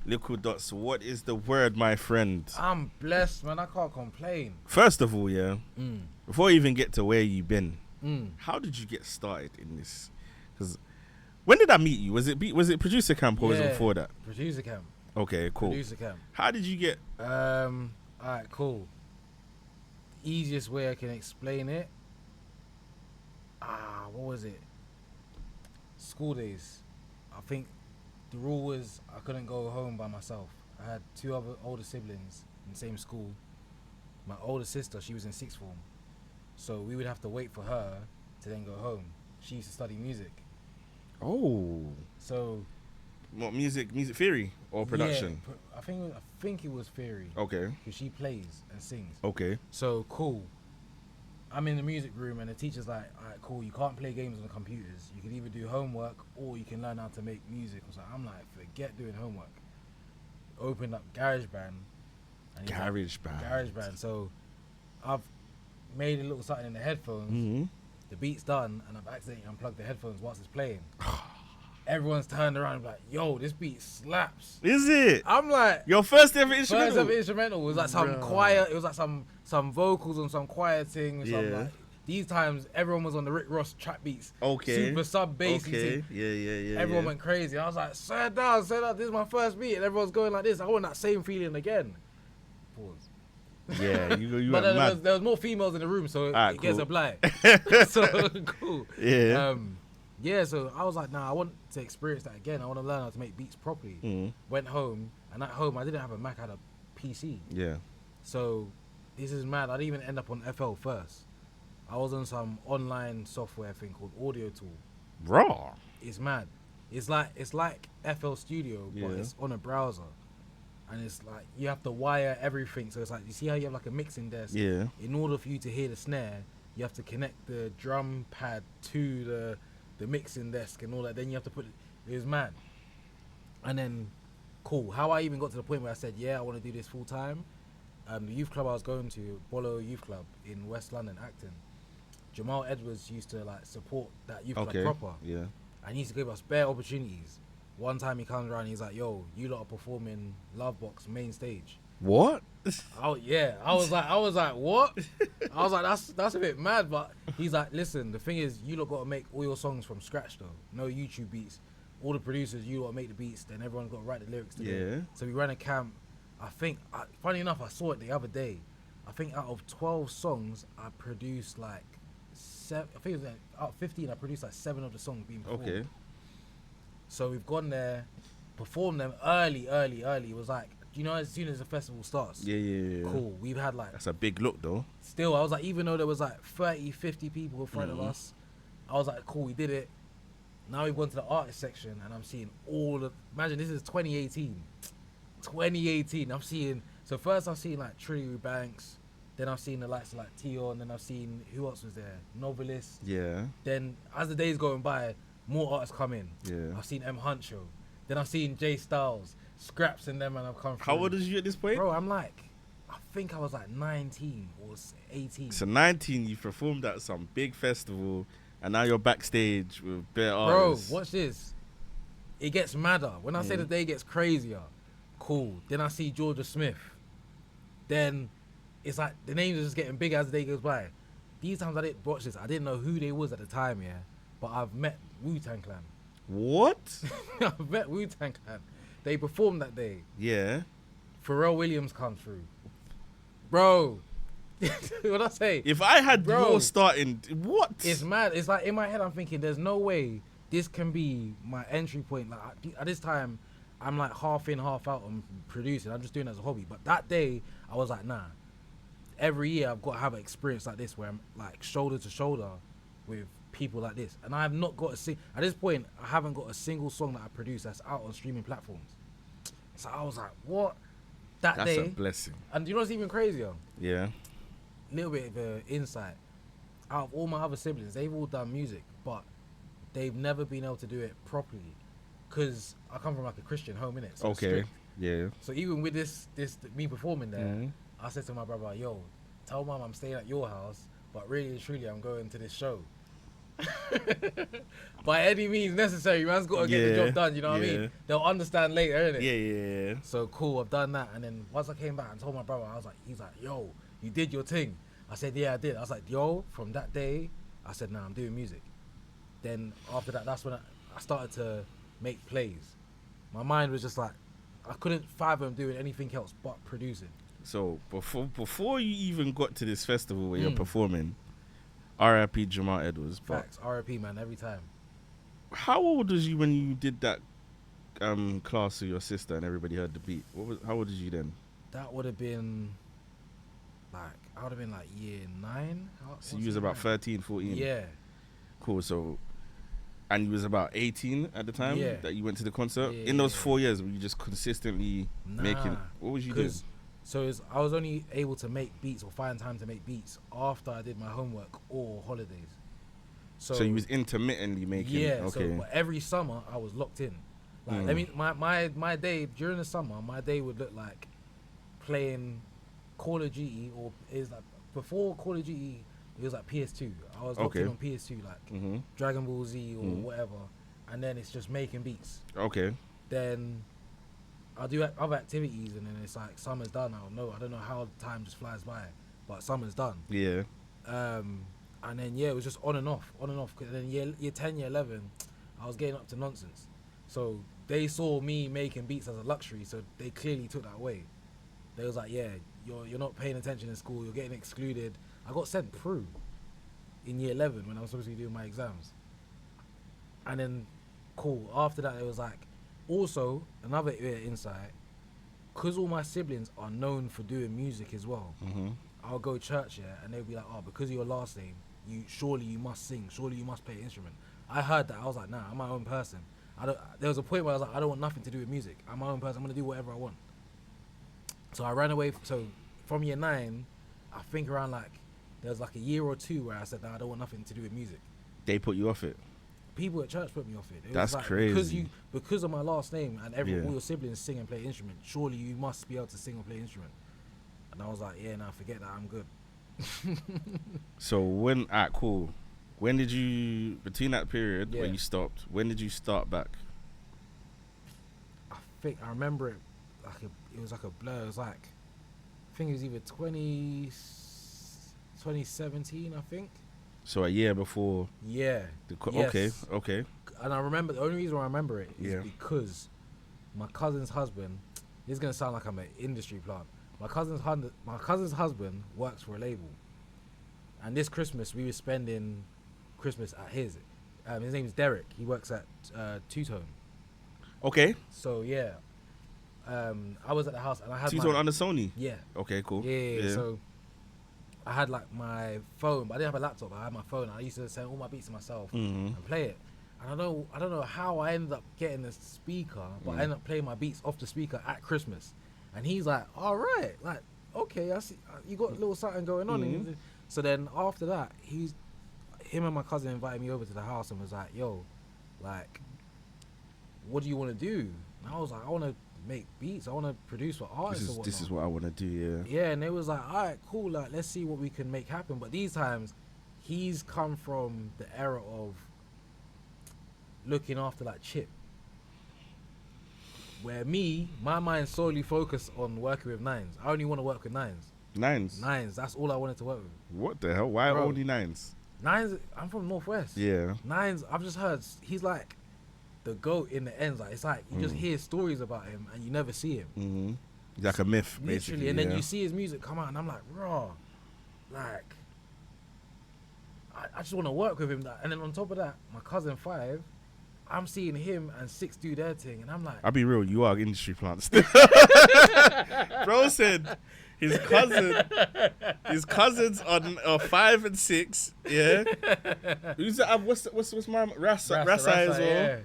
Likkledotz, what is the word, my friend? I'm blessed, man. I can't complain. First of all, yeah, before you even get to where you've been, how did you get started in this? Because when did I meet you? Was it producer camp or was it before that? Producer camp. Okay, cool. Producer camp. How did you get? Alright, cool. The easiest way I can explain it. What was it? School days. I think the rule was I couldn't go home by myself. I had two other older siblings in the same school. My older sister, she was in sixth form, so we would have to wait for her to then go home. She used to study music. Oh. So. What, music theory or production? Yeah, I think it was theory. Okay. Because she plays and sings. Okay. So cool. I'm in the music room and the teacher's like, alright, cool, you can't play games on the computers. You can either do homework or you can learn how to make music. So I'm like, forget doing homework. Opened up GarageBand. GarageBand. So I've made a little something in the headphones. Mm-hmm. The beat's done and I've accidentally unplugged the headphones whilst it's playing. Everyone's turned around and like, yo, this beat slaps. Is it? I'm like, your first ever instrumental? First ever instrumental. It was like some choir, it was like some vocals and some choir thing. Yeah. Like, these times, everyone was on the Rick Ross trap beats. Okay. Super sub bass. Okay. Yeah. Everyone went crazy. I was like, sit down. This is my first beat. And everyone's going like this. I want that same feeling again. Pause. Yeah, you but there was more females in the room, so it gets a blight. So, cool. Yeah. Yeah, so I was like, nah, I want to experience that again. I want to learn how to make beats properly. Went home, and at home, I didn't have a Mac, I had a PC. Yeah. So, this is mad. I didn't even end up on FL first. I was on some online software thing called Audio Tool. Raw. It's mad. It's like FL Studio, but it's on a browser. And it's like, you have to wire everything. So it's like, you see how you have like a mixing desk? Yeah. In order for you to hear the snare, you have to connect the drum pad to the mixing desk and all that. Then you have to put it was mad. And then, cool. How I even got to the point where I said, yeah, I want to do this full time. The youth club I was going to, Bolo Youth Club in West London, Acton. Jamal Edwards used to like support that youth club proper. Yeah. And he used to give us bare opportunities. One time he comes around and he's like, yo, you lot are performing Love Box main stage. What? Oh yeah. I was like, what? I was like, that's a bit mad, but he's like, listen, the thing is, you lot got to make all your songs from scratch though. No YouTube beats. All the producers, you got to make the beats, then everyone's got to write the lyrics together. Yeah. So we ran a camp. I think, funny enough, I saw it the other day. I think out of 12 songs, I produced like 7. I think it was like, out of 15, I produced like 7 of the songs being performed. Okay. So we've gone there, performed them early. It was like, you know, as soon as the festival starts. Yeah. Cool. We've had like... That's a big look though. Still, I was like, even though there was like 30, 50 people in front of us, I was like, cool, we did it. Now we've gone to the artist section and I'm seeing all the... Imagine this is 2018. 2018. I'm seeing... So first I've seen like Trilly Banks. Then I've seen the likes of like Tion. Then I've seen... Who else was there? Novelist. Yeah. Then as the days going by, more artists come in. Yeah. I've seen M. Huncho. Then I've seen J Styles. Scraps in them and I've come through. How old is you at this point? Bro, I'm like... I think I was like 19 or 18. So 19, you performed at some big festival and now you're backstage with bare artists. Bro, watch this. It gets madder. When I say the day gets crazier, cool. Then I see Georgia Smith. Then it's like the names are just getting bigger as the day goes by. These times I didn't watch this. I didn't know who they was at the time, yeah. But I've met Wu-Tang Clan. What? I've met Wu-Tang Clan. They performed that day. Yeah. Pharrell Williams come through. Bro. What I say? If I had your starting, what? It's mad. It's like in my head I'm thinking there's no way this can be my entry point. Like at this time, I'm like half in, half out on producing. I'm just doing it as a hobby. But that day, I was like, nah. Every year I've got to have an experience like this where I'm like shoulder to shoulder with people like this. And I have not got at this point, I haven't got a single song that I produce that's out on streaming platforms. So I was like, what? That's day, a blessing. And you know what's even crazier? Yeah. Little bit of an insight. Out of all my other siblings, they've all done music, but they've never been able to do it properly. Cause I come from like a Christian home, innit? So okay. Yeah. So even with this me performing there, I said to my brother, yo, tell mom I'm staying at your house, but really and truly I'm going to this show. By any means necessary, man's got to get the job done, you know what I mean? They'll understand later, innit? Yeah. So cool, I've done that. And then once I came back and told my brother, he's like, yo, you did your thing. I said, yeah, I did. I was like, yo, from that day, I said, nah, I'm doing music. Then after that, that's when I started to make plays. My mind was just like, I couldn't fathom doing anything else but producing. So before you even got to this festival where you're performing, R.I.P. Jamal Edwards. Facts, R.I.P. man, every time. How old was you when you did that class with your sister and everybody heard the beat? How old was you then? That would have been I would have been like year 9. So you was about 13, 14? Yeah. Cool, so, and you was about 18 at the time that you went to the concert? Yeah, in those 4 years, were you just consistently making, what was you doing? So I was only able to make beats or find time to make beats after I did my homework or holidays. So you was intermittently making? Yeah, okay. so every summer I was locked in. Like, I mean, my day, during the summer, my day would look like playing Call of Duty, or is like before Call of Duty, it was like PS2. I was locked in on PS2, like Dragon Ball Z or whatever, and then it's just making beats. Okay. Then I'll do other activities, and then it's like summer's done. I don't know how time just flies by, but summer's done. Yeah. And then it was just on and off. Cause then year 10, year 11, I was getting up to nonsense. So they saw me making beats as a luxury, so they clearly took that away. They was like, yeah, you're not paying attention in school, you're getting excluded. I got sent through in year 11 when I was supposed to be doing my exams. And then, cool, after that it was like, also, another insight, because all my siblings are known for doing music as well, I'll go church, and they'll be like, oh, because of your last name, surely you must sing, surely you must play an instrument. I heard that, I was like, nah, I'm my own person. There was a point where I was like, I don't want nothing to do with music. I'm my own person, I'm going to do whatever I want. So I ran away. So from year 9, I think around there was like a year or 2 where I said, nah, I don't want nothing to do with music. They put you off it? People at church put me off it. That's was like, crazy. Because of my last name and all your siblings sing and play instrument, surely you must be able to sing or play instrument. And I was like, yeah, nah, forget that, I'm good. So cool. When did you, between that period where you stopped, when did you start back? I think I remember it it was like a blur. It was like, I think it was either 2017, I think. So a year before. Yeah. Yes. Okay. And I remember, the only reason why I remember it is because my cousin's husband, this is going to sound like I'm an industry plant. My cousin's husband works for a label. And this Christmas, we were spending Christmas at his. His name is Derek. He works at Two-Tone. Okay. So, yeah. I was at the house and I had Two-Tone under Sony? Yeah. Okay, cool. Yeah. So I had like my phone, but I didn't have a laptop. I had my phone. I used to send all my beats to myself and play it. And I don't know how I ended up getting the speaker, but I ended up playing my beats off the speaker at Christmas. And he's like, all right, like, okay, I see you got a little something going on. So then after that, him and my cousin invited me over to the house and was like, yo, like, what do you want to do? And I was like, I want to make beats. I want to produce for artists or whatnot. This is what I want to do, yeah. Yeah, and it was like, all right, cool, like, let's see what we can make happen. But these times, he's come from the era of looking after, like, Chip. Where my mind solely focused on working with nines. I only want to work with nines. Nines, that's all I wanted to work with. What the hell? Why only nines? Nines, I'm from Northwest. Yeah. Nines, I've just heard, he's like the GOAT in the ends. Like, it's like you just hear stories about him and you never see him. He's like a myth, basically. And then you see his music come out and I'm like, raw. Like, I just want to work with him. And then on top of that, my cousin 5, I'm seeing him and 6 do their thing, and I'm like, I'll be real, you are industry plants. Bro said his cousins on 5 and 6, yeah. Who's that? What's my Rasa as well? Yeah.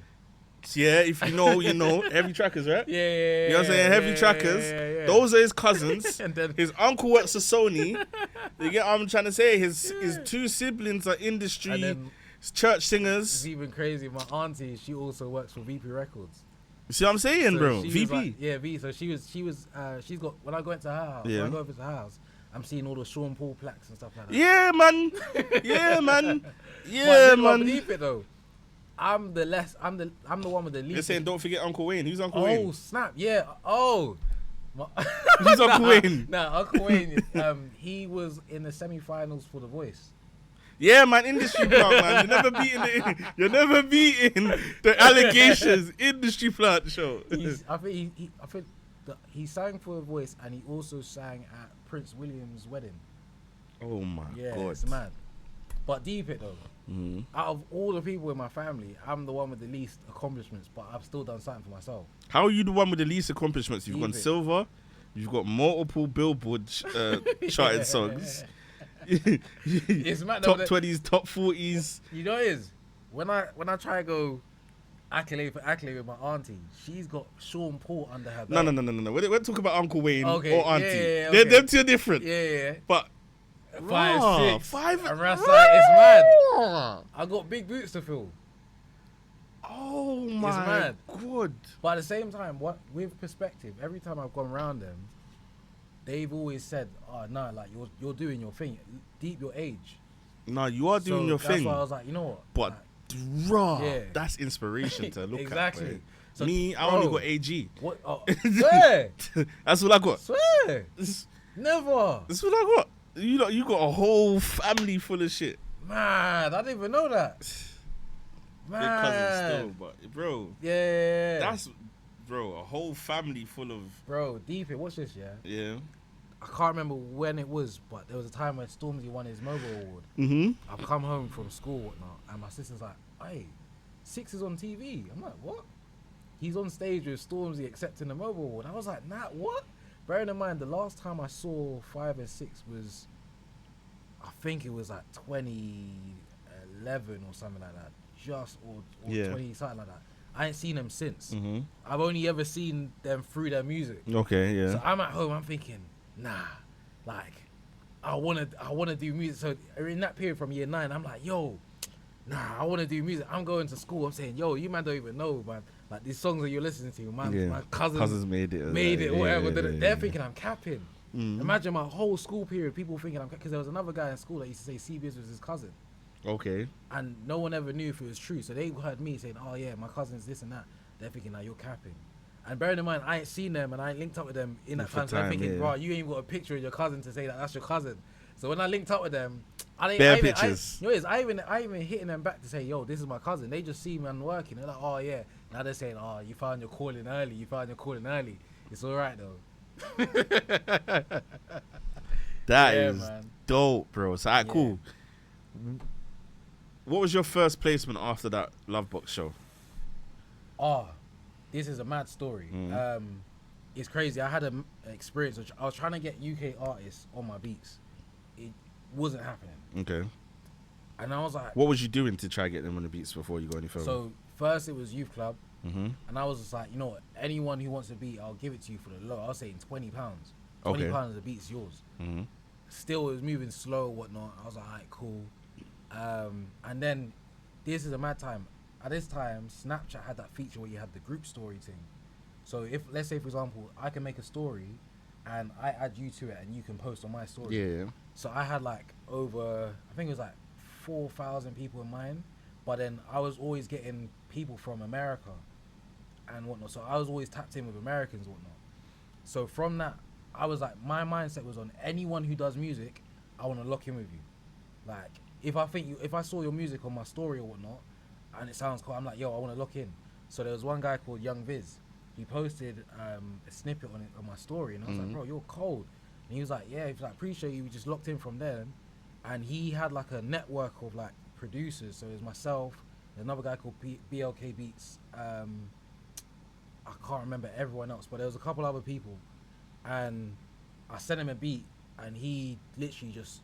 Yeah, if you know, you know. Heavy Trackers, right? Yeah. You know what I'm saying? Heavy Trackers. Yeah. Those are his cousins. And then his uncle works for Sony. You get what I'm trying to say? His 2 siblings are industry church singers. It's even crazy. My auntie, she also works for VP Records. You see what I'm saying, so bro? VP. Like, yeah, V. So she's got, when I go into her house, when I go over to her house, I'm seeing all the Sean Paul plaques and stuff like that. Yeah, man. Yeah, man. Yeah, man. Believe it though. I'm the one with the least. They're saying don't forget Uncle Wayne. Who's Uncle Oh Wayne? snap! Yeah. Oh. Who's Uncle Wayne? Nah, Uncle Wayne. He was in the semi-finals for The Voice. Yeah, man, industry plant, man. You're never beating the allegations. Industry plant show. I think he sang for The Voice, and he also sang at Prince William's wedding. Oh my god. Yeah, it's mad. But deep it though. Mm-hmm. Out of all the people in my family, I'm the one with the least accomplishments, but I've still done something for myself. How are you the one with the least accomplishments? You've gone silver. You've got multiple Billboard charted songs. It's mad. Top 20s, top 40s. You know what it is? When I try to go accolade for accolade with my auntie, she's got Sean Paul under her belt. No. We're talking about Uncle Wayne or auntie. Yeah, okay. Them two are different. Yeah. But 5, 6. Five. And it's mad. I got big boots to fill. Oh my god. But at the same time, with perspective, every time I've gone around them, they've always said, "Oh no, like you're doing your thing. Deep your age." No, you are doing your thing. That's why I was like, you know what? But that's inspiration to look exactly. at. Exactly. So, me, I only got AG. What? Oh, swear. That's what I got. Swear. Never. That's what I got. You got a whole family full of shit. Man, I didn't even know that. Man. Big cousin still, but bro. Yeah. That's a whole family full of. Bro, deep it. Watch this, yeah. Yeah. I can't remember when it was, but there was a time when Stormzy won his Mobile Award. Mm-hmm. I've come home from school, whatnot, and my sister's like, "Hey, Six is on TV." I'm like, "What?" He's on stage with Stormzy accepting the Mobile Award. I was like, "Nah, what?" Bearing in mind, the last time I saw 5 and 6 was, I think it was like 2011 or something like that. Or 20, something like that. I ain't seen them since. Mm-hmm. I've only ever seen them through their music. Okay, yeah. So I'm at home, I'm thinking, nah, like, I wanna do music. So in that period from year 9, I'm like, yo, nah, I wanna do music. I'm going to school, I'm saying, yo, you man don't even know, man. Like these songs that you're listening to, man, my cousins made it, whatever. They're thinking I'm capping. Mm-hmm. Imagine my whole school period, people thinking I'm capping. Because there was another guy in school that used to say CBS was his cousin. Okay. And no one ever knew if it was true. So they heard me saying, oh yeah, my cousin's this and that. They're thinking, now you're capping. And bearing in mind, I ain't seen them and I ain't linked up with them in that time. So I'm thinking, bro, you ain't got a picture of your cousin to say that that's your cousin. So when I linked up with them, I even hitting them back to say, yo, this is my cousin. They just see me and working. They're like, oh yeah. Now they're saying, oh, you found your calling early. It's all right though. That is dope, bro. So, alright, cool. What was your first placement after that Lovebox show? Oh, this is a mad story. It's crazy. I had an experience. I was trying to get UK artists on my beats. It wasn't happening. Okay. And I was like... What was you doing to try to get them on the beats before you go any further? So, first it was Youth Club. Mm-hmm. And I was just like, you know what? Anyone who wants a beat, I'll give it to you for the low. I was saying £20. £20 the beat's yours. Mm-hmm. Still, it was moving slow, whatnot. I was like, all right, cool. And then, this is a mad time. At this time, Snapchat had that feature where you had the group story thing. So if, let's say for example, I can make a story and I add you to it and you can post on my story. Yeah. So I had like over, I think it was like 4,000 people in mine. But then I was always getting people from America and whatnot. So I was always tapped in with Americans and whatnot. So from that, I was like, my mindset was on anyone who does music, I want to lock in with you. Like, if I saw your music on my story or whatnot, and it sounds cool, I'm like, yo, I want to lock in. So there was one guy called Young Viz. He posted a snippet on my story, and I was like, bro, you're cold. And he was like, yeah, he was like, appreciate you. We just locked in from there. And he had like a network of like producers. So it was myself, there's another guy called BLK Beats. I can't remember everyone else, but there was a couple other people. And I sent him a beat, and he literally just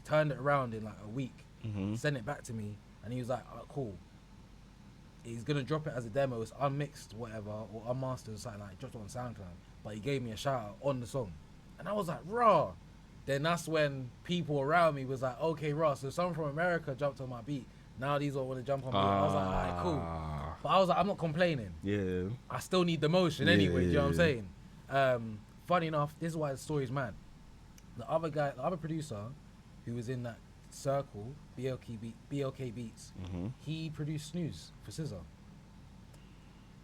turned it around in like a week, sent it back to me, and he was like, oh, cool. He's gonna drop it as a demo, it's unmixed, whatever, or unmastered or something, like dropped it on SoundCloud. But he gave me a shout out on the song. And I was like, raw. Then that's when people around me was like, okay, raw. So someone from America jumped on my beat. Now these all want to jump on me. I was like, alright, cool. But I was like, I'm not complaining. Yeah. I still need the motion anyway, do you know what I'm saying? Funny enough, this is why the story's mad. The other guy, the other producer, who was in that circle, BLK Beats, he produced Snooze for SZA.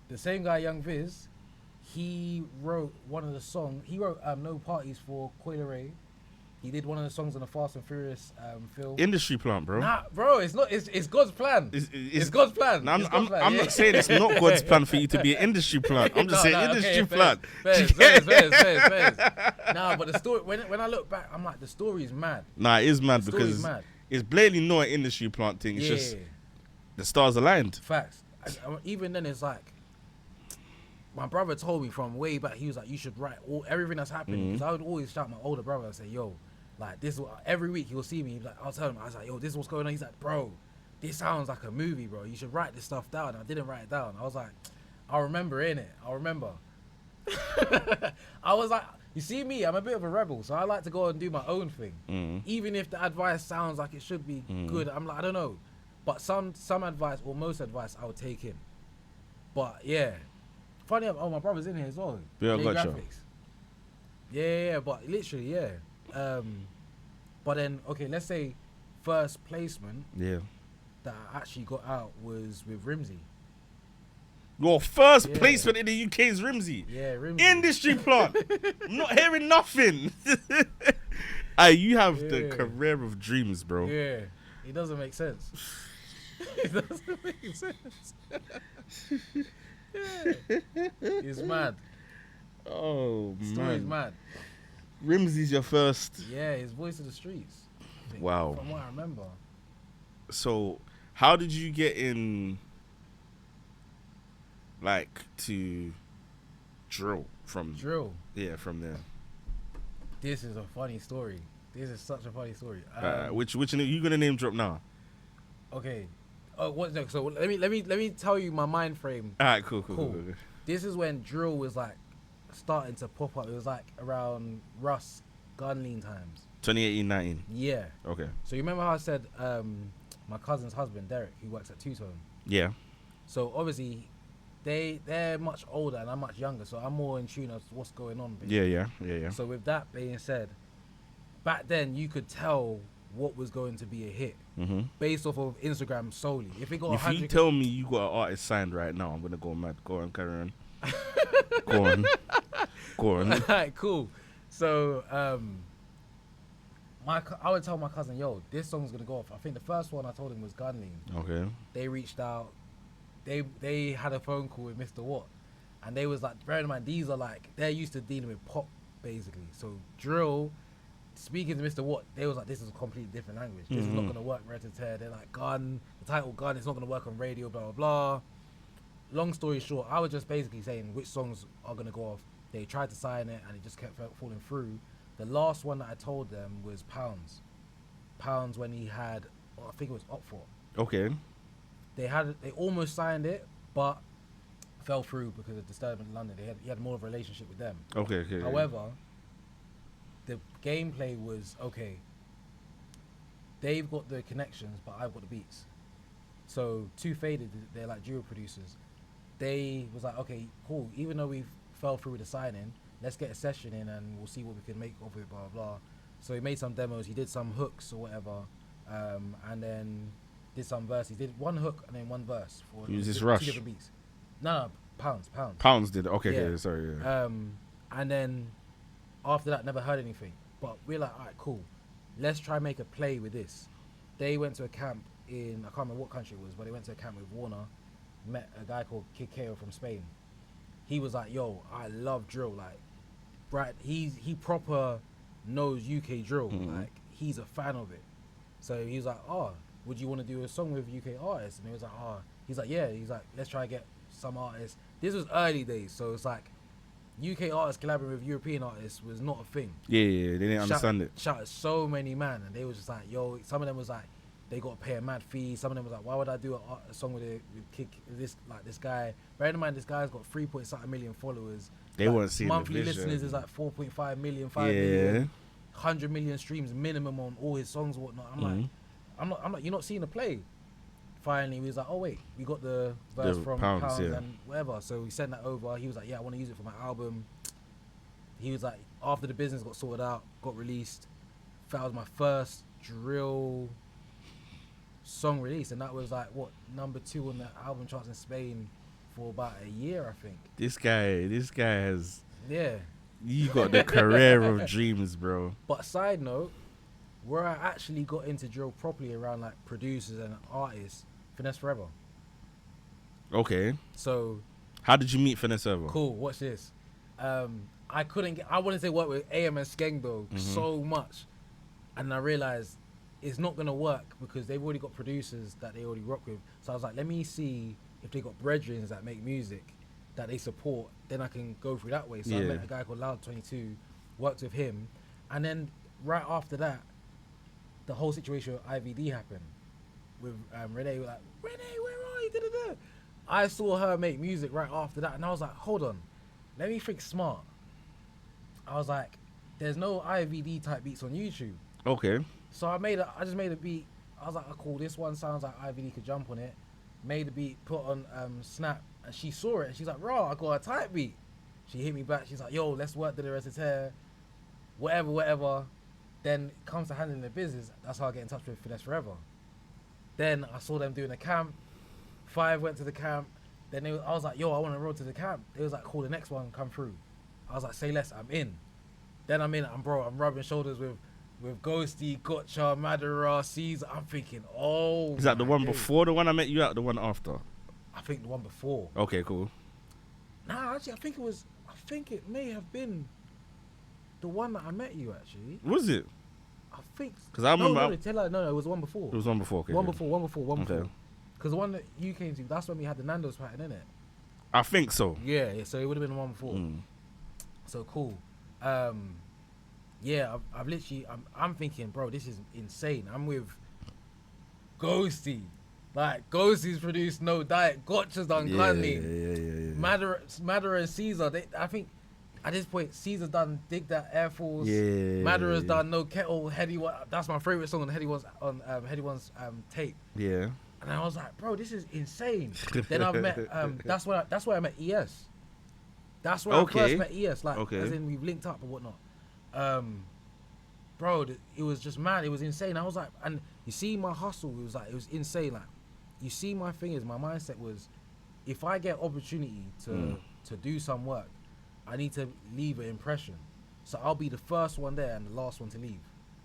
The same guy, Young Viz, he wrote one of the songs. He wrote No Parties for Coil Ray. He did one of the songs on the Fast and Furious film. Industry plant, bro. Nah, bro, it's not. It's God's plan. It's God's plan. Nah, I'm not saying it's not God's plan for you to be an industry plant. I'm just saying industry plant. Fairs. Nah, but the story, when I look back, I'm like, the story is mad. Nah, it is mad because it's blatantly not an industry plant thing. It's just the stars aligned. Facts. Even then, it's like, my brother told me from way back, he was like, you should write everything that's happening. Because I would always shout my older brother and say, yo, like this, every week he'll see me. Like, I'll tell him, I was like, yo, this is what's going on. He's like, bro, this sounds like a movie, bro. You should write this stuff down. I didn't write it down. I was like, I'll remember, innit? I'll remember. I was like, you see me, I'm a bit of a rebel, so I like to go and do my own thing. Even if the advice sounds like it should be good, I'm like, I don't know. But some advice, or most advice, I would take in. But yeah. Funny, my brother's in here as well. Yeah, I got you. Yeah, but literally, yeah. But then, okay, let's say first placement that I actually got out was with Rimsey. Your first placement in the UK is Rimsey. Yeah, Rimsey. Industry plant. I'm not hearing nothing. You have the career of dreams, bro. Yeah, it doesn't make sense. It doesn't make sense. It's mad. Oh, man. Story's mad. Rimsey's your first. Yeah, his voice of the streets. Wow. From what I remember. So, how did you get in, like, to drill from? Drill? Yeah, from there. This is a funny story. This is such a funny story. Which you gonna name drop now? Okay. So let me tell you my mind frame. All right, cool. This is when drill was like starting to pop up. It was like around Russ Gunlean times. 2018-19. Yeah. Okay. So you remember how I said my cousin's husband Derek, who works at Two Tone. Yeah. So obviously they're much older and I'm much younger, so I'm more in tune as to what's going on. Basically. Yeah. So with that being said, back then you could tell what was going to be a hit based off of Instagram solely. If you tell me you got an artist signed right now, I'm gonna go mad. Go on, carry on. Go on. Alright, cool. So I would tell my cousin, yo, this song's gonna go off. I think the first one I told him was Gunlean. Okay. They reached out. They had a phone call with Mr. Watt, and they was like, bear in mind, these are like, they're used to dealing with pop basically. So drill. Speaking to Mr. Watt, they was like, this is a completely different language. This is not going to work red to tear. They're like, Gun, the title Gun, it's not going to work on radio, blah, blah, blah. Long story short, I was just basically saying which songs are going to go off. They tried to sign it, and it just kept falling through. The last one that I told them was Pounds. Pounds when he had, I think it was Opfort. Okay. They almost signed it, but fell through because of disturbance in London. He had more of a relationship with them. Okay. However, the gameplay was, okay, they've got the connections, but I've got the beats. So Two Faded, they're like duo producers. They was like, okay, cool, even though we fell through with the signing, let's get a session in and we'll see what we can make of it, blah, blah. So he made some demos, he did some hooks or whatever, and then did some verses. He did one hook and then one verse. For Is this Rush? 2 different beats. No, Pounds. Pounds did it, okay, sorry. Yeah. And then after that, never heard anything. But we're like, all right, cool. Let's try and make a play with this. They went to a camp in, I can't remember what country it was, but they went to a camp with Warner, met a guy called Kid Ko from Spain. He was like, yo, I love drill. Like, right, he proper knows UK drill. Like, he's a fan of it. So he was like, oh, would you want to do a song with UK artists? And he was like, oh. He's like, yeah. He's like, let's try and get some artists. This was early days, so it's like, UK artists collaborating with European artists was not a thing. Yeah, they didn't understand it. Shouted so many man, and they was just like, yo, some of them was like, they got to pay a mad fee. Some of them was like, why would I do a song with this guy? Bear in mind, this guy's got 3.something million followers. They weren't seeing monthly the vision. listeners is like 4.5 million, 5 million, 100 million streams minimum on all his songs and whatnot. I'm like, you're not seeing the play. Finally, we was like, oh wait, we got the verse from Pounds and whatever. So we sent that over. He was like, yeah, I want to use it for my album. he was like, after the business got sorted out, got released, that was my first drill song release, and that was like what, #2 on the album charts in Spain for about a year, I think. This guy has, yeah, you got the career of dreams, bro. But side note, where I actually got into drill properly around like producers and artists, Finesse Forever. Okay. So how did you meet Finesse Forever? Cool, watch this. I wanted to work with AM and Skeng though, so much, and I realized it's not gonna work because they've already got producers that they already rock with. So I was like, let me see if they got brethrens that make music that they support, then I can go through that way. So I met a guy called Loud22, worked with him, and then right after that, the whole situation with IVD happened. With Renee, like, Renee, where are you? Da-da-da. I saw her make music right after that, and I was like, hold on, let me think smart. I was like, there's no IVD type beats on YouTube. Okay. So I just made a beat. I was like, oh, cool, this one sounds like IVD could jump on it. Made the beat, put on Snap, and she saw it, and she's like, raw, I got a type beat. She hit me back, she's like, yo, let's work to the rest of the whatever. Then it comes to handling the business. That's how I get in touch with Finesse Forever. Then I saw them doing a camp. 5 went to the camp. Then I was like, yo, I want to roll to the camp. They was like, cool, the next one come through. I was like, say less, I'm in. Then I'm in, I'm rubbing shoulders with Ghosty, Gotcha, Madara, Caesar. I'm thinking, oh. Is that the one before the one I met you at, the one after? I think the one before. Okay, cool. Nah, actually, I think it may have been the one that I met you, actually. Was it? I think. Because I remember. No, it was one before. It was one before, okay. One before. Okay. Because the one that you came to, that's when we had the Nando's pattern, innit? I think so. Yeah, so it would have been the one before. So cool. Yeah, I've literally, I'm thinking, bro, this is insane. I'm with Ghosty. Like, Ghosty's produced No Diet. Gotcha's done Gunny. Madara and Caesar, I think at this point, Caesar's done Dig That Air Force. Madara's done No Kettle, Heady One. That's my favorite song on Heady One's tape. Yeah. And I was like, bro, this is insane. Then I've met, that's where I met ES. That's where I first met ES. Like, as in we've linked up and whatnot. Bro, it was just mad. It was insane. I was like, and you see my hustle, it was insane. Like, you see my thing is, my mindset was, if I get opportunity to do some work, I need to leave an impression. So I'll be the first one there and the last one to leave.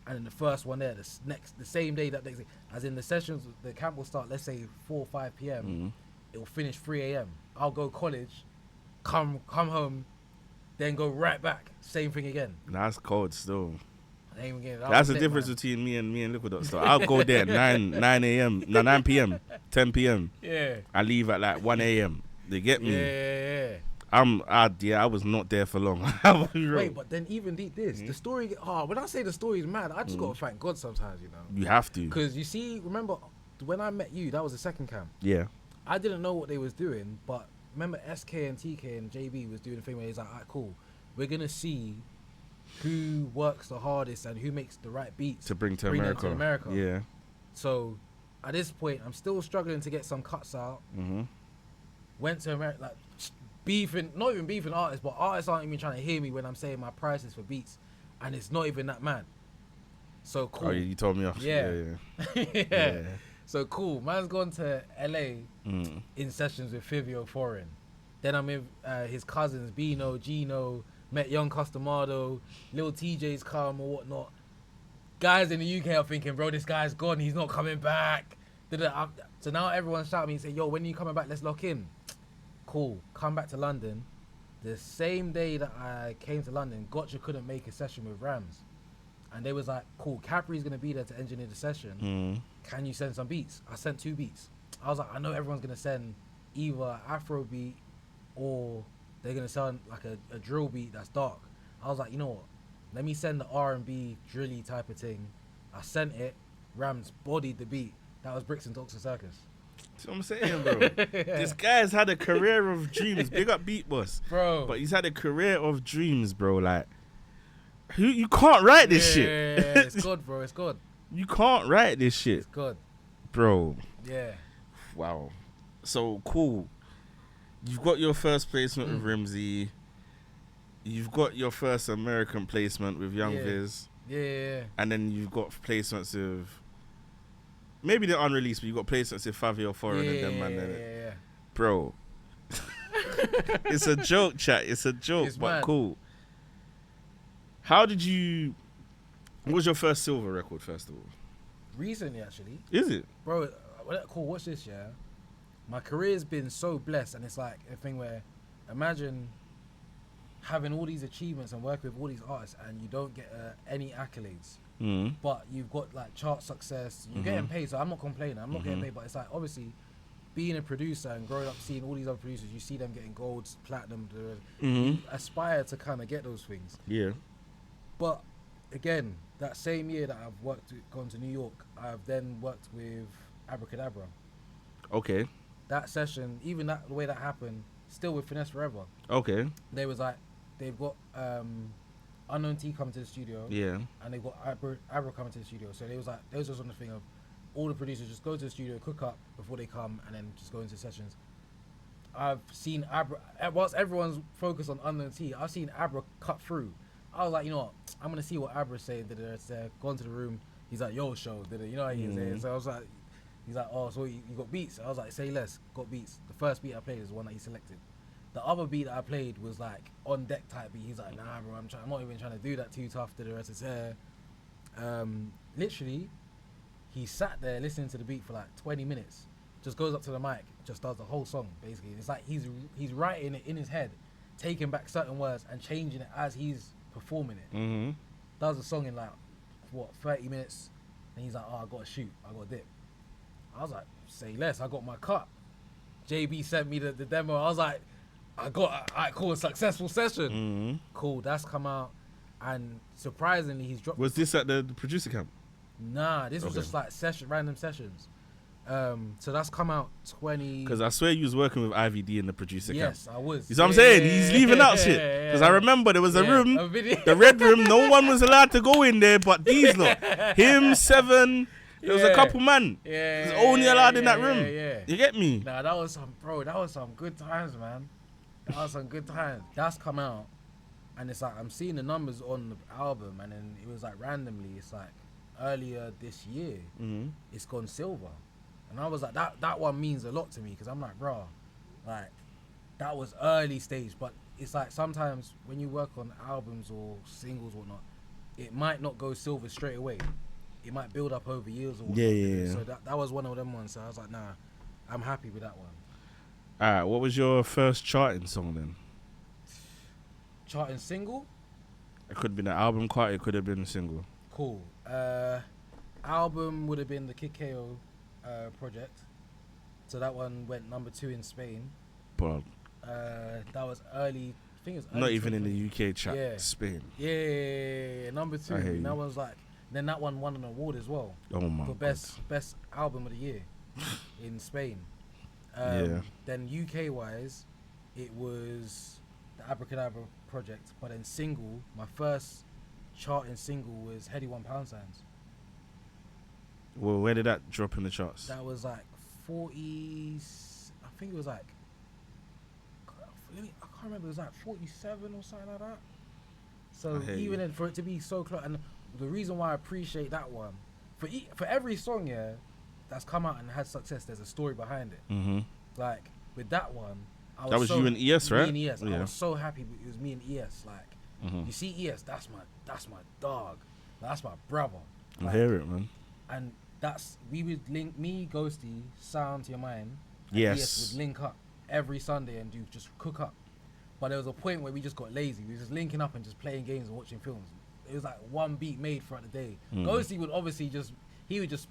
And then the first one there, the same day, that next day. As in the sessions, the camp will start, let's say 4 or 5 p.m. It will finish 3 a.m. I'll go college, come home, then go right back. Same thing again. That's cold still. That's the difference between me and Likkledotz. So I'll go there 9 p.m., 10 p.m. Yeah. I leave at like 1 a.m. They get me. Yeah. I was not there for long. Wait, but then even this, the story, when I say the story is mad, I just got to thank God sometimes, you know. You have to. Because you see, remember, when I met you, that was the second camp. Yeah. I didn't know what they was doing, but remember SK and TK and JB was doing the thing where he's like, alright, cool, we're going to see who works the hardest and who makes the right beats to bring to America. Yeah. So at this point, I'm still struggling to get some cuts out. Went to America, like beefing, not even beefing artists, but artists aren't even trying to hear me when I'm saying my prices for beats, and it's not even that mad. So cool. Oh, you told me off. Yeah. So cool. Man's gone to LA in sessions with Fivio Foreign. Then I'm with his cousins, Bino, Gino, met Young Customado, Lil TJ's come or whatnot. Guys in the UK are thinking, bro, this guy's gone, he's not coming back. So now everyone's shouting me and say, yo, when are you coming back? Let's lock in. Cool. Come back to London. The same day that I came to London, Gotcha couldn't make a session with Rams. And they was like, cool, Capri's going to be there to engineer the session. Can you send some beats? I sent 2 beats. I was like, I know everyone's going to send either Afro beat or they're going to send like a drill beat that's dark. I was like, you know what? Let me send the R&B drilly type of thing. I sent it. Rams bodied the beat. That was Bricks and Doxer Circus. That's what I'm saying, bro. This guy's had a career of dreams. Big up Beat Boss. Bro. But he's had a career of dreams, bro. Like, you can't write this shit. Yeah, it's good, bro. It's good. You can't write this shit. It's good. Bro. Yeah. Wow. So, cool. You've got your first placement with Rimsey. you've got your first American placement with Young Viz. Yeah. And then you've got placements with maybe they're unreleased, but you've got placements with Favio Foreign and them man. Yeah. Bro. It's a joke, chat. It's a joke, but mad. Cool. What was your first silver record, first of all? Recently, actually. Is it? Bro, cool, watch this, yeah? My career's been so blessed, and it's like a thing where, imagine having all these achievements and working with all these artists, and you don't get any accolades. But you've got like chart success, you're getting paid, so I'm not complaining, I'm not getting paid, but it's like, obviously, being a producer and growing up seeing all these other producers, you see them getting golds, platinum, you aspire to kind of get those things. Yeah. But again, that same year that I've gone to New York, I've then worked with Abracadabra. Okay. That session, even the way that happened, still with Finesse Forever. Okay. They was like, they've got Unknown T coming to the studio. Yeah. And they've got Abra coming to the studio. So they was like, they was just on the thing of all the producers just go to the studio, cook up before they come, and then just go into sessions. I've seen Abra, whilst everyone's focused on Unknown T, I've seen Abra cut through. I was like, you know what, I'm going to see what Abra's saying. Gone to the room. He's like, yo, show. You know what he's saying? So I was like, he's like, oh, so you got beats? I was like, say less, got beats. The first beat I played is the one that he selected. The other beat that I played was like on deck type beat. He's like, nah, bro, I'm not even trying to do that too tough. Literally, he sat there listening to the beat for like 20 minutes. Just goes up to the mic, just does the whole song basically. It's like he's writing it in his head, taking back certain words and changing it as he's performing it. Does the song in like 30 minutes, and he's like, oh, I gotta shoot, I gotta dip. I was like, say less, I got my cut. JB sent me the demo. I was like, I got a successful session. Cool, that's come out, and surprisingly, he's dropped. Was this at the producer camp? Nah, this was just like random sessions. So that's come out 20. Because I swear you was working with IVD in the producer camp. Yes, I was. You know what I'm saying? He's leaving out shit. Because I remember there was a room, the red room. No one was allowed to go in there, but these lot, him, Seven. There was a couple man. He was only allowed in that room. You get me? Nah, that was some good times, man. That was some good times. That's come out, and it's like I'm seeing the numbers on the album, and then it was like randomly, it's like earlier this year, it's gone silver, and I was like, that one means a lot to me, because I'm like, bro, like that was early stage, but it's like sometimes when you work on albums or singles or whatnot, it might not go silver straight away. It might build up over years or whatnot. Yeah. So that was one of them ones. So I was like, nah, I'm happy with that one. Alright, what was your first charting song then? Charting single? It could have been an album cut, it could have been a single. Cool. Album would have been the Kid KO project. So that one went number 2 in Spain. But that was early. I think it was early. Not even in the UK chat. Yeah. Spain. Yeah. Number 2. And that one's like. Then that one won an award as well. Oh my. For best album of the year in Spain. Then UK wise, it was the Abracadabra project. But then single, my first charting single was Heady £1 signs. Well, where did that drop in the charts? That was like 40. I think it was like. I can't remember. It was like 47 or something like that. So even then, for it to be so close, and the reason why I appreciate that one, for every song, that's come out and had success, there's a story behind it. Like with that one, that was you and ES, right? Me and ES. I was so happy it was me and ES. Like you see, ES, that's my dog, that's my brother. Like, I hear it, man. And we would link me, Ghosty, Sound to Your Mind. And ES would link up every Sunday and just cook up. But there was a point where we just got lazy. We were just linking up and just playing games and watching films. It was like one beat made throughout the day. Ghosty would obviously he would just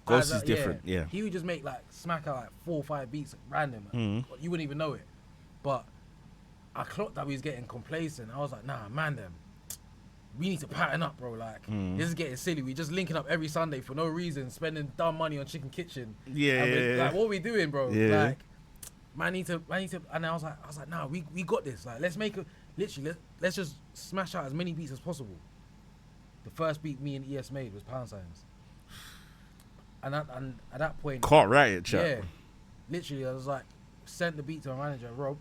Ghosty is different, yeah. He would just make like smack out like 4 or 5 beats random. You wouldn't even know it. But I clocked that we was getting complacent. I was like, nah, man, we need to pattern up, bro. Like this is getting silly. We just linking up every Sunday for no reason, spending dumb money on Chicken Kitchen. Like, what are we doing, bro? Yeah. Like, man, need to. And I was like, nah, we got this. Like, let's make it. Literally, let's just smash out as many beats as possible. The first beat me and ES made was £. Signs. And at that point, can't write it, chat. Yeah, literally, I was like, sent the beat to my manager, Rob,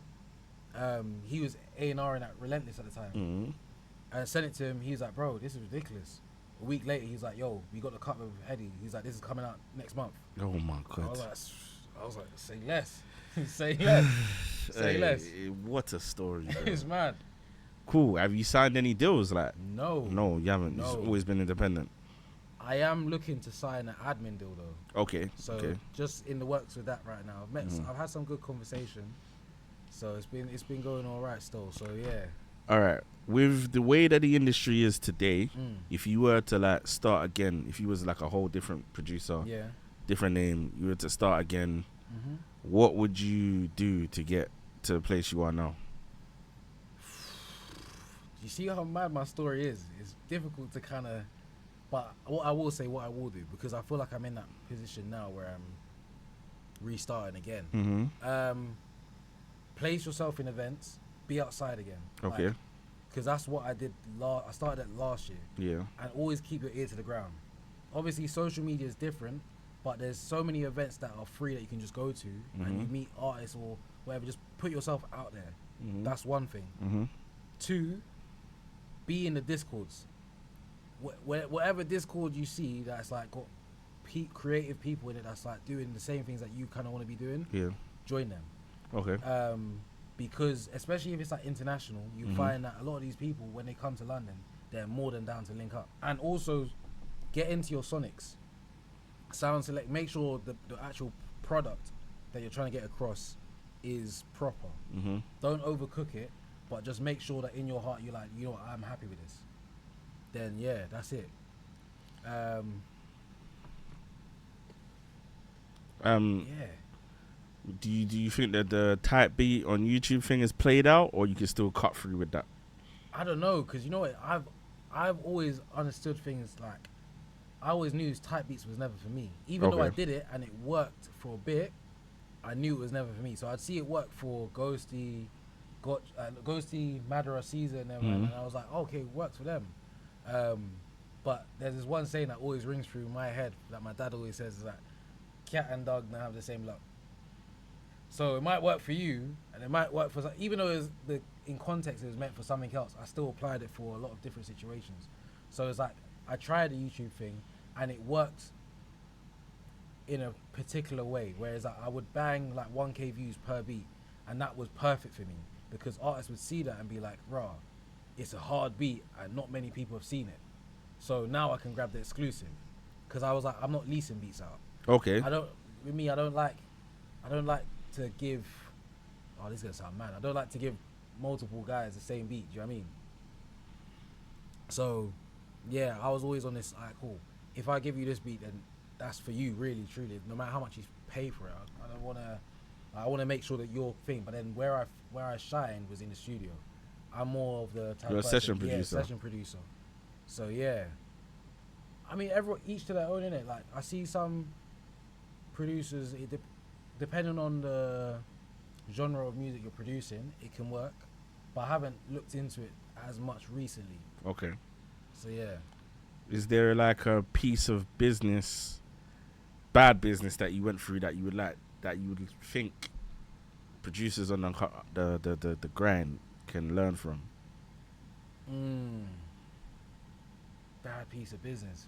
He was A&R in at Relentless at the time. Mm-hmm. And I sent it to him. He was like, bro, this is ridiculous. A week later, he's like, yo, we got the cut with Eddie. He's like, this is coming out next month. Oh my God. I was like, say less. Say less. Say less. What a story. It's mad. Cool. Have you signed any deals? Like, no, you haven't. No. You've always been independent. I am looking to sign an admin deal though. Okay. So okay. just in the works with that right now. I've had some good conversation. So it's been going all right still. So yeah. All right. With the way that the industry is today, if you were to like start again, if you was like a whole different producer, different name, you were to start again, what would you do to get to the place you are now? You see how mad my story is? It's difficult to kind of, but what I will do, because I feel like I'm in that position now where I'm restarting again. Place yourself in events, be outside again. Okay. Because that's what I did. I started it last year. Yeah. And always keep your ear to the ground. Obviously, social media is different, but there's so many events that are free that you can just go to and you meet artists or whatever. Just put yourself out there. That's one thing. 2, be in the Discords. Whatever Discord you see that's like got creative people in it that's like doing the same things that you kind of want to be doing. Yeah. Join them. Okay. Because especially if it's like international, you find that a lot of these people, when they come to London, they're more than down to link up. And also, get into your sonics. Sound select. Make sure the actual product that you're trying to get across is proper. Don't overcook it, but just make sure that in your heart you're like, you know what, I'm happy with this. Then yeah, that's it. Yeah. Do you think that the type beat on YouTube thing is played out, or you can still cut through with that? I don't know, because you know what, I've always understood things like, I always knew type beats was never for me. Even though I did it and it worked for a bit, I knew it was never for me. So I'd see it work for Ghosty, Madara, Caesar, and them, and I was like, okay, it works for them. But there's this one saying that always rings through my head that my dad always says, is that cat and dog don't have the same luck. So it might work for you, and it might work for even though in context it was meant for something else, I still applied it for a lot of different situations. So it's like I tried the YouTube thing, and it worked in a particular way. Whereas I would bang like 1K views per beat, and that was perfect for me because artists would see that and be like, "Rah, it's a hard beat, and not many people have seen it." So now I can grab the exclusive, because I was like, I'm not leasing beats out. Okay. I don't like to give, this is gonna sound mad, I don't like to give multiple guys the same beat, do you know what I mean? So yeah, I was always on this, alright, cool, if I give you this beat, then that's for you, really, truly, no matter how much you pay for it. I wanna make sure that your thing, but then where I shine was in the studio. I'm more of the type You're a person, session producer. Session producer. So yeah, I mean, each to their own, innit? Like, I see some producers, depending on the genre of music you're producing, it can work, but I haven't looked into it as much recently. Okay. So yeah. Is there like a piece of business, bad business, that you went through that you would think producers on the grind can learn from? Bad piece of business.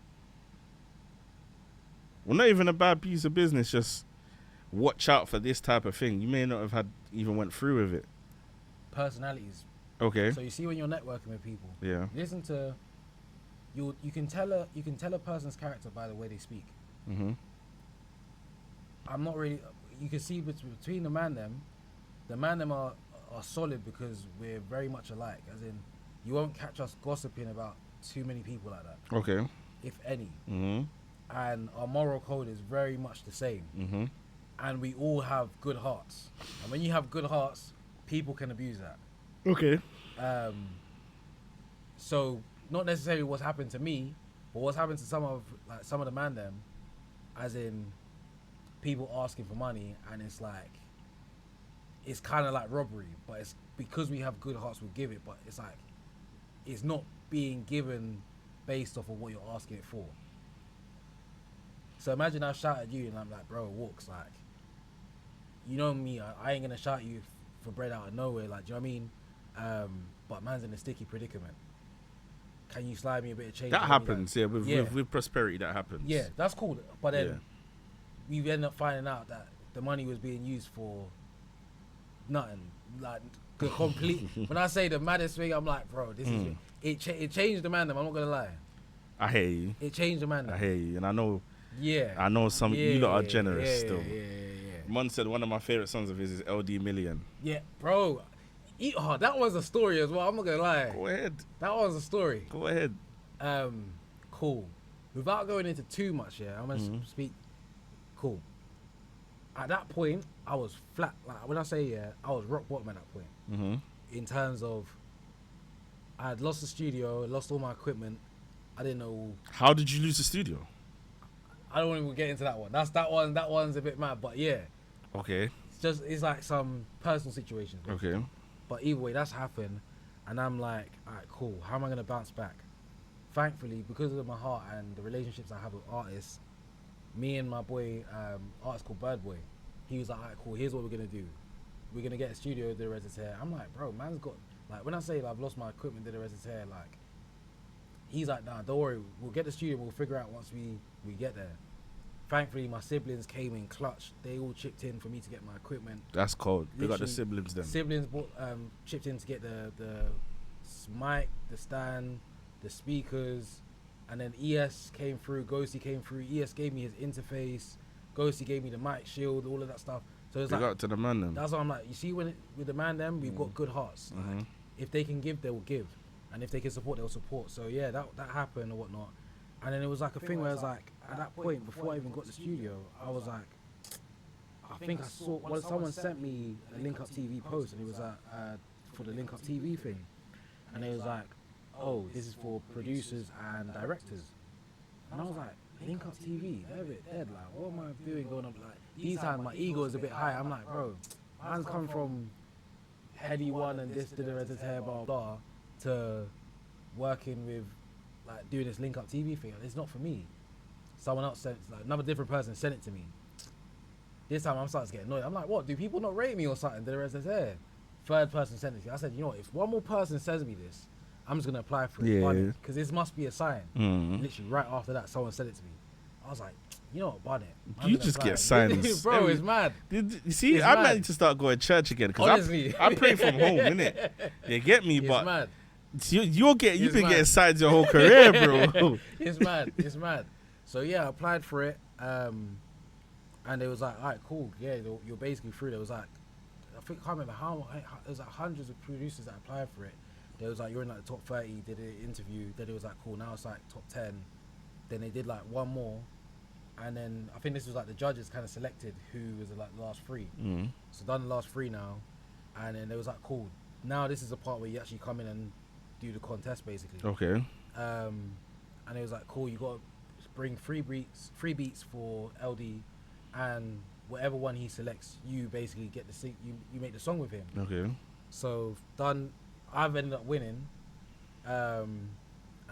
Well, not even a bad piece of business, just watch out for this type of thing. You may not have even went through with it. Personalities. Okay. So you see when you're networking with people. Yeah. Listen to, you can tell a person's character by the way they speak. I'm not really. You can see between the man them are solid because we're very much alike. As in, you won't catch us gossiping about too many people like that. Okay. If any. And our moral code is very much the same. And we all have good hearts. And when you have good hearts, people can abuse that. Okay. So not necessarily what's happened to me, but what's happened to some of the man them, as in people asking for money, and it's like, it's kind of like robbery, but it's because we have good hearts, we give it, but it's like, it's not being given based off of what you're asking it for. So imagine I shout at you and I'm like, bro, Walkz, like, you know me, I ain't gonna shout you for bread out of nowhere. Like, do you know what I mean? But man's in a sticky predicament. Can you slide me a bit of change? That happens, yeah. With prosperity, that happens. Yeah, that's cool. But then we end up finding out that the money was being used for nothing. Like, complete. When I say the maddest thing, I'm like, bro, this is it changed the man. I'm not gonna lie. I hear you. It changed the man. I hear you, and I know. Yeah. I know some. You lot are generous still. Yeah. Mon said one of my favorite songs of his is LD Million. Yeah, bro. That was a story as well. I'm not gonna lie. Go ahead. That was a story. Go ahead. Cool. Without going into too much, I'm gonna speak. Cool. At that point, I was flat. Like when I say I was rock bottom at that point. In terms of, I had lost the studio, lost all my equipment. I didn't know. How did you lose the studio? I don't even get into that one. That one's a bit mad, but yeah. Okay. It's like some personal situations. Okay. But either way, that's happened, and I'm like, alright, cool. How am I gonna bounce back? Thankfully, because of my heart and the relationships I have with artists, me and my boy, artist called Bird Boy, he was like, alright, cool. Here's what we're gonna do. We're gonna get a studio, the Residence. I'm like, bro, man's got like when I say like, I've lost my equipment, the Residence, like, he's like, nah, don't worry. We'll get the studio. We'll figure out once we get there. Thankfully, my siblings came in clutch. They all chipped in for me to get my equipment. That's cold. They got the siblings then. Siblings chipped in to get the mic, the stand, the speakers, and then ES came through. Ghosty came through. ES gave me his interface. Ghosty gave me the mic shield, all of that stuff. So it's Big like up to the man then. that's what I'm like. You see, with the man them, we've got good hearts. Like, if they can give, they will give, and if they can support, they'll support. So yeah, that happened or whatnot. And then it was like a thing where I was like, at that point, before I even got the studio, I was like, I think I saw, well, someone sent me a Link Up TV post, and it was for the Link Up TV thing. And it was like, oh, this is for producers and directors. And I was like, Link Up TV, they're a bit dead. Like, what am I doing going up? Like, these times my ego is a bit high. I'm like, bro, man's come from Heady One and this, blah, blah, to working with, like, doing this Link Up TV thing. It's not for me. Someone else sent, like, another different person sent it to me. This time I'm starting to get annoyed. I'm like, what? Do people not rate me or something? Third person sent it to me. I said, you know what? If one more person sends me this, I'm just gonna apply for it. Yeah. Because this must be a sign. Literally right after that, someone sent it to me. I was like, you know what? Bun it. You just get signs, bro. It's mad. You see, I might need to start going to church again because I pray from home, innit? You get me, it's but. Mad. You've been getting signs your whole career, bro. It's mad. So yeah, I applied for it, and it was like, all right, cool, yeah, you're basically through. There was like, I can't remember how. There was like hundreds of producers that applied for it. There was like, you're in like the top 30. Did an interview. Then it was like, cool. Now it's like top 10. Then they did like one more, and then I think this was like the judges kind of selected who was like the last three. So done the last three now, and then it was like, cool. Now this is the part where you actually come in and do the contest basically. Okay. And it was like, cool, you got to bring free beats for LD, and whatever one he selects, you basically get the you make the song with him. Okay. So done. I've ended up winning, and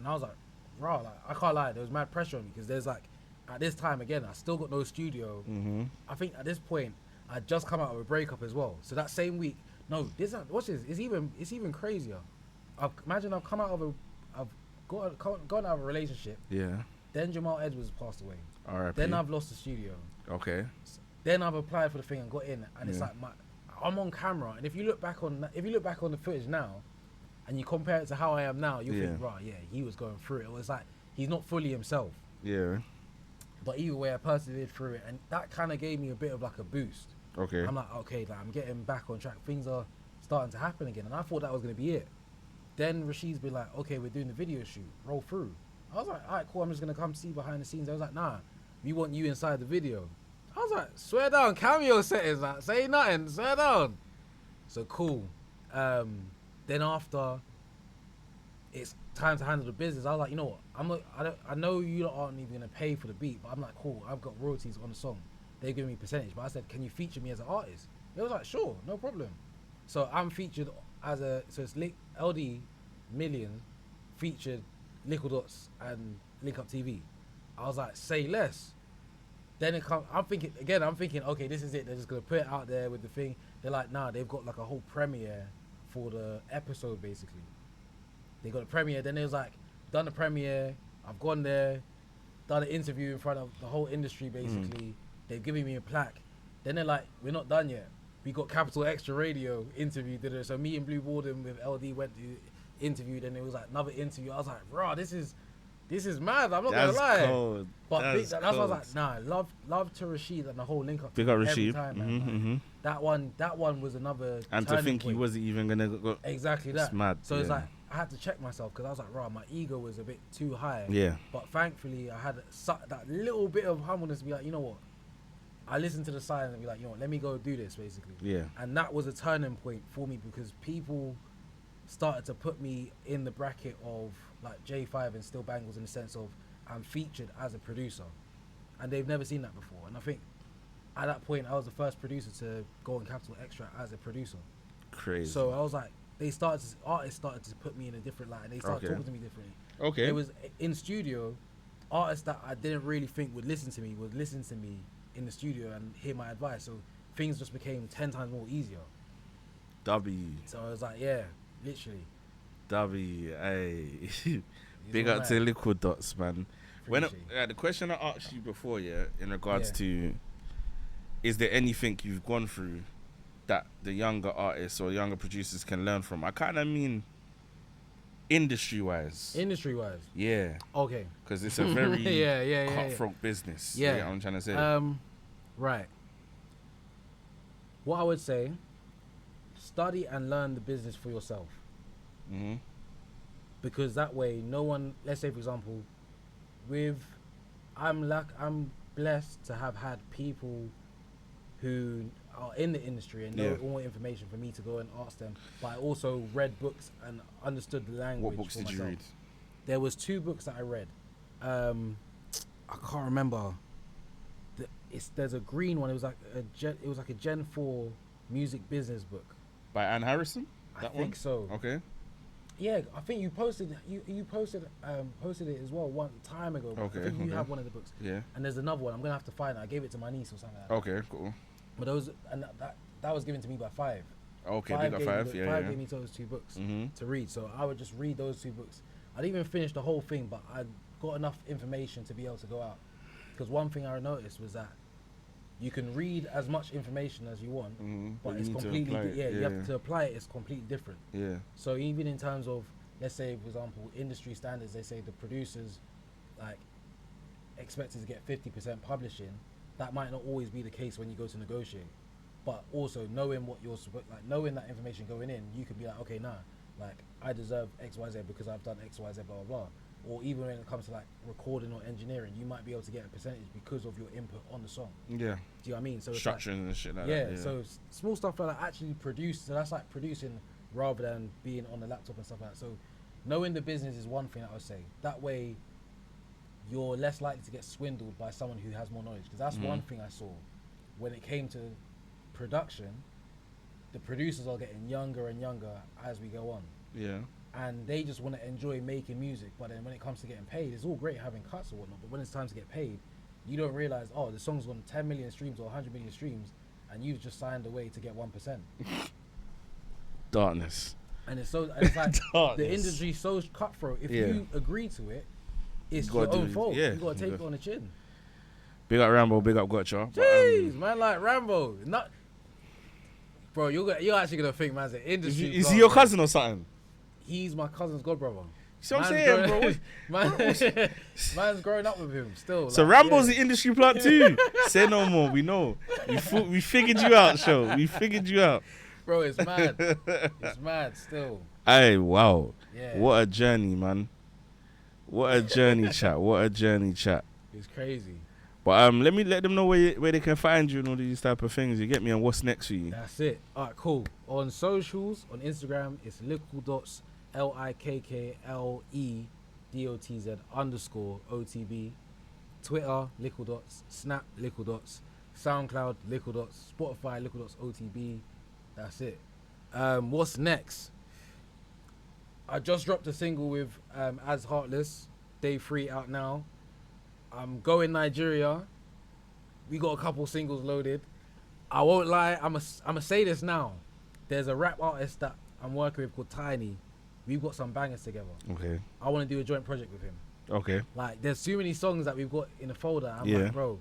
I was like, raw. Like, I can't lie, there was mad pressure on me because there's like, at this time again, I still got no studio. I think at this point, I'd just come out of a breakup as well. So that same week, watch this. It's even crazier. Imagine I've come out of I've gone out of a relationship. Yeah. Then Jamal Edwards passed away. R.I.P. Then I've lost the studio. Okay. Then I've applied for the thing and got in, and it's like I'm on camera, and if you look back on the footage now, and you compare it to how I am now, you think, right, yeah, he was going through it. It was like he's not fully himself. Yeah. But either way, I persevered through it, and that kind of gave me a bit of like a boost. Okay. I'm like, okay, like I'm getting back on track. Things are starting to happen again, and I thought that was gonna be it. Then Rashid's been like, okay, we're doing the video shoot, roll through. I was like, all right, cool, I'm just gonna come see behind the scenes. I was like, nah, we want you inside the video. I was like, swear down, cameo settings, like, say nothing, swear down. So cool. Then after, it's time to handle the business. I was like, you know what, I know you aren't even gonna pay for the beat, but I'm like, cool, I've got royalties on the song. They give me a percentage, but I said, can you feature me as an artist? It was like, sure, no problem. So I'm featured so it's LD Million featured Likkledotz and Link Up TV. I was like, say less. Then I'm thinking, okay, this is it. They're just gonna put it out there with the thing. They're like, nah, they've got like a whole premiere for the episode basically. They got a premiere, then it was like, done the premiere, I've gone there, done an interview in front of the whole industry basically. They've given me a plaque. Then they're like, we're not done yet. We got Capital Extra Radio interview. So me and Blue Warden with LD went to interview. Then it was like another interview. I was like, bro, this is mad. I'm not gonna lie. Cold. But that's why I was like, nah, love to Rashid and the whole link up. Big up Rashid. Time, man. That one was another. And to think point. He wasn't even gonna go. Exactly that. It's mad. So it's like I had to check myself because I was like, right, my ego was a bit too high. Yeah. But thankfully, I had that little bit of humbleness to be like, you know what? I listened to the sign and be like, you know what, let me go do this basically. Yeah. And that was a turning point for me because people started to put me in the bracket of like J5 and Still Bangles in the sense of I'm featured as a producer. And they've never seen that before. And I think at that point, I was the first producer to go on Capital Extra as a producer. Crazy. So I was like, artists started to put me in a different light and they started talking to me differently. Okay. It was in studio, artists that I didn't really think would listen to me in the studio and hear my advice. So things just became 10 times more easier. W. So I was like, yeah, literally. W. Hey. Big up to Likkledotz, man. When the question I asked you before, in regards to, is there anything you've gone through that the younger artists or younger producers can learn from? I kind of mean industry-wise. Industry-wise? Yeah. Okay. Because it's a very cutthroat business. Yeah. You know what I'm trying to say? Right. What I would say, study and learn the business for yourself. Mm-hmm. Because that way, no one, let's say for example, I'm blessed to have had people who are in the industry and know all information for me to go and ask them. But I also read books and understood the language. What books did myself. you read? There was 2 books that I read. I can't remember. There's a green one. It was like a Gen 4 music business book. By Anne Harrison? I think so. Okay. Yeah, I think you posted it as well one time ago. Okay. I think you have one of the books. Yeah. And there's another one. I'm gonna have to find it. I gave it to my niece or something like that. Okay, cool. But that was given to me by 5. Okay, big up 5. Five gave me those 2 books to read. So I would just read those 2 books. I didn't even finish the whole thing, but I got enough information to be able to go out. Because one thing I noticed was that you can read as much information as you want, but it's completely you have to apply it. It's completely different. Yeah. So even in terms of, let's say for example, industry standards, they say the producers like expected to get 50% publishing. That might not always be the case when you go to negotiate. But also knowing what you're knowing that information going in, you could be like, okay, like I deserve XYZ because I've done XYZ, blah blah blah. Or even when it comes to like recording or engineering, you might be able to get a percentage because of your input on the song. Yeah. Do you know what I mean? So structuring and shit like that. Yeah, so small stuff like that actually produce. So that's like producing rather than being on the laptop and stuff like that. So knowing the business is one thing I would say. That way, you're less likely to get swindled by someone who has more knowledge. Because that's one thing I saw when it came to production. The producers are getting younger and younger as we go on. Yeah. And they just want to enjoy making music, but then when it comes to getting paid, it's all great having cuts or whatnot, but when it's time to get paid, you don't realize, oh, the song's on 10 million streams or 100 million streams, and you've just signed away to get 1%. Darkness. And it's like the industry's so cutthroat. If you agree to it, it's your own fault. You gotta take it on the chin. Big up Rambo, big up Gotcha. Jeez, man, like Rambo, bro. You're actually gonna think man's an industry. Is he your cousin or something? He's my cousin's godbrother. See what I'm saying, bro? Man's growing up with him still. So Rambo's the industry plant too. Say no more. We know. We figured you out, show. We figured you out. Bro, it's mad. It's mad still. Hey, wow. Yeah. What a journey, man. What a journey, chat. What a journey, chat. It's crazy. But let me let them know where they can find you and all these type of things. You get me, and what's next for you? That's it. All right, cool. On socials, on Instagram, it's Likkledotz, LIKKLEDOTZ_OTB. Twitter, Likkledotz. Snap, Likkledotz. SoundCloud, Likkledotz. Spotify, Likkledotz OTB. That's it. What's next? I just dropped a single with As Heartless. Day 3 out now. I'm going Nigeria. We got a couple singles loaded. I won't lie. I'ma say this now. There's a rap artist that I'm working with called Tiny. We've got some bangers together. Okay. I want to do a joint project with him. Okay. Like, there's too many songs that we've got in the folder. I'm like, bro,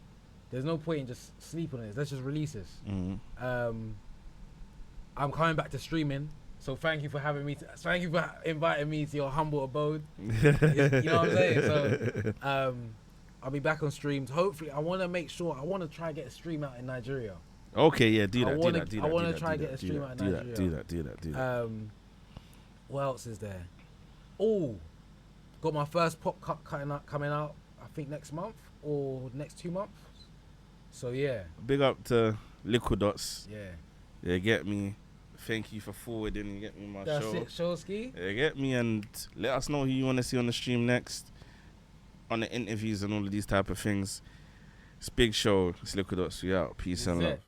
there's no point in just sleeping on this. Let's just release this. I'm coming back to streaming. So thank you for having me. Thank you for inviting me to your humble abode. You know what I'm saying? So I'll be back on streams. Hopefully, I want to make sure. I want to try and get a stream out in Nigeria. Okay, yeah, do that. I want to try and get a stream out in Nigeria. Do that. What else is there? Oh, got my first pop cut coming out. I think next month or next 2 months. So yeah. Big up to Likkledotz. Yeah. Yeah, get me. Thank you for forwarding and get me my That's show. That's it, Showski. Yeah, get me and let us know who you want to see on the stream next, on the interviews and all of these type of things. It's big show. It's Likkledotz. We out. Peace and love.